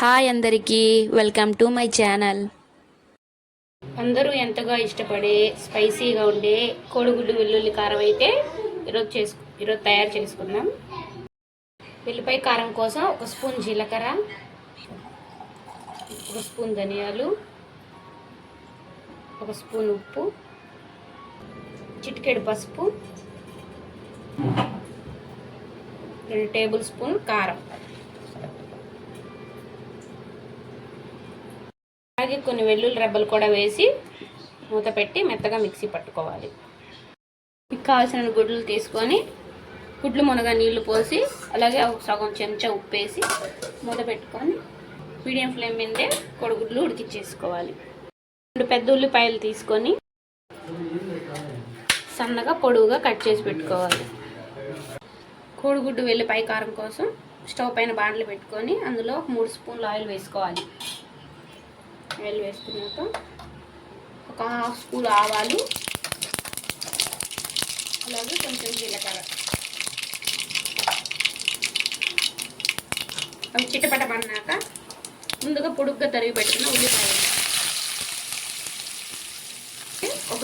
Hi అందరికీ, welcome to my channel. అందరూ ఎంతగా ఇష్టపడే స్పైసీగా ఉండే కోడిగుడ్డు వెల్లుల్లి కారం అయితే ఈరోజు తయారు చేసుకుందాం. వెల్లిపాయ కారం కోసం 1 స్పూన్ జీలకర్ర, 1 స్పూన్ ధనియాలు, 1 స్పూన్ ఉప్పు, చిటికెడు పసుపు, 2 టేబుల్ స్పూన్ కారం, అలాగే కొన్ని వెల్లుల్లి రెబ్బలు కూడా వేసి మూత పెట్టి మెత్తగా మిక్సీ పట్టుకోవాలి. మీకు కావాల్సిన గుడ్లు తీసుకొని గుడ్లు మునగా నీళ్లు పోసి అలాగే సగం చెంచా ఉప్పు వేసి మూత పెట్టుకొని మీడియం ఫ్లేమ్ మీదే కోడిగుడ్లు ఉడికించేసుకోవాలి. 2 పెద్ద ఉల్లిపాయలు తీసుకొని సన్నగా పొడవుగా కట్ చేసి పెట్టుకోవాలి. కోడిగుడ్డు వెల్లిపాయ కారం కోసం స్టవ్ పైన బాండ్లు పెట్టుకొని అందులో 3 స్పూన్లు ఆయిల్ వేసుకోవాలి. ఆయిల్ వేసుకున్నాక 1/2 స్పూన్ ఆవాలు, అలాగే కొంచెం జీలకర్ర అవి చిటపటపడినాక ముందుగా పొడుగ్గా తరిగి పెట్టుకున్న ఉల్లిపాయలు,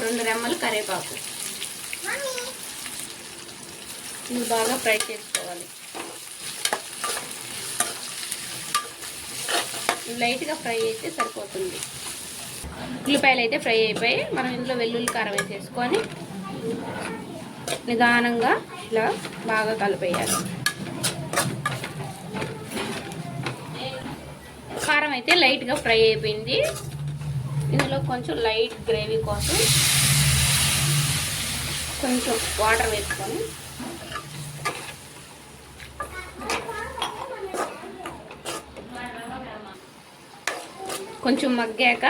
2 రెమ్మలు కరివేపాకు ఇవి బాగా ఫ్రై చేసుకోవాలి. లైట్గా ఫ్రై అయితే సరిపోతుంది. ఉల్లిపాయలు అయితే ఫ్రై అయిపోయి మనం ఇందులో వెల్లుల్లి కారం వేసేసుకొని నిదానంగా ఇలా బాగా కలిపేయాలి. కారం అయితే లైట్గా ఫ్రై అయిపోయింది. ఇందులో కొంచెం లైట్ గ్రేవీ కోసం కొంచెం వాటర్ వేసుకొని కొంచెం మగ్గాక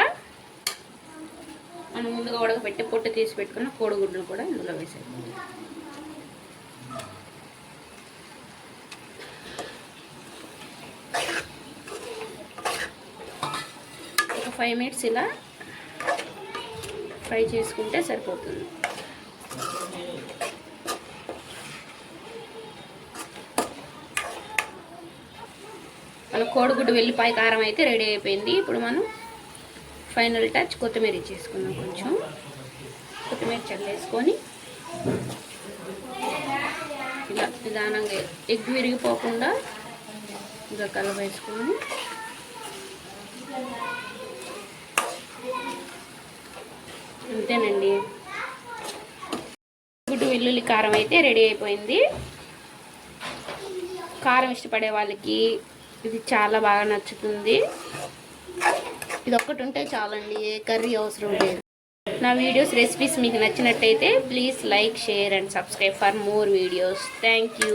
మనం ముందుగా ఉడకబెట్టి పొట్టు తీసి పెట్టుకున్న కోడిగుడ్లు కూడా ఇందులో వేసేయాలి. ఒక 5 మినిట్స్ ఇలా ఫ్రై చేసుకుంటే సరిపోతుంది. మన కోడిగుడ్డు వెల్లిపాయ కారం అయితే రెడీ అయిపోయింది. ఇప్పుడు మనం ఫైనల్ టచ్ కొత్తిమీర ఇచ్చేసుకుందాం. కొంచెం కొత్తిమీర చల్లేసుకొని ఇలా నిదానంగా ఎగ్ విరిగిపోకుండా ఇంకా కలవేసుకొని అంతేనండి, గుడ్డు వెల్లుల్లి కారం అయితే రెడీ అయిపోయింది. కారం ఇష్టపడే వాళ్ళకి ఇది చాలా బాగా నచ్చుతుంది. ఇది ఒక్కటి ఉంటే చాలండి, ఏ కర్రీ అవసరం లేదు. నా వీడియోస్ రెసిపీస్ మీకు నచ్చినట్టయితే please like, share and subscribe for more videos. Thank you.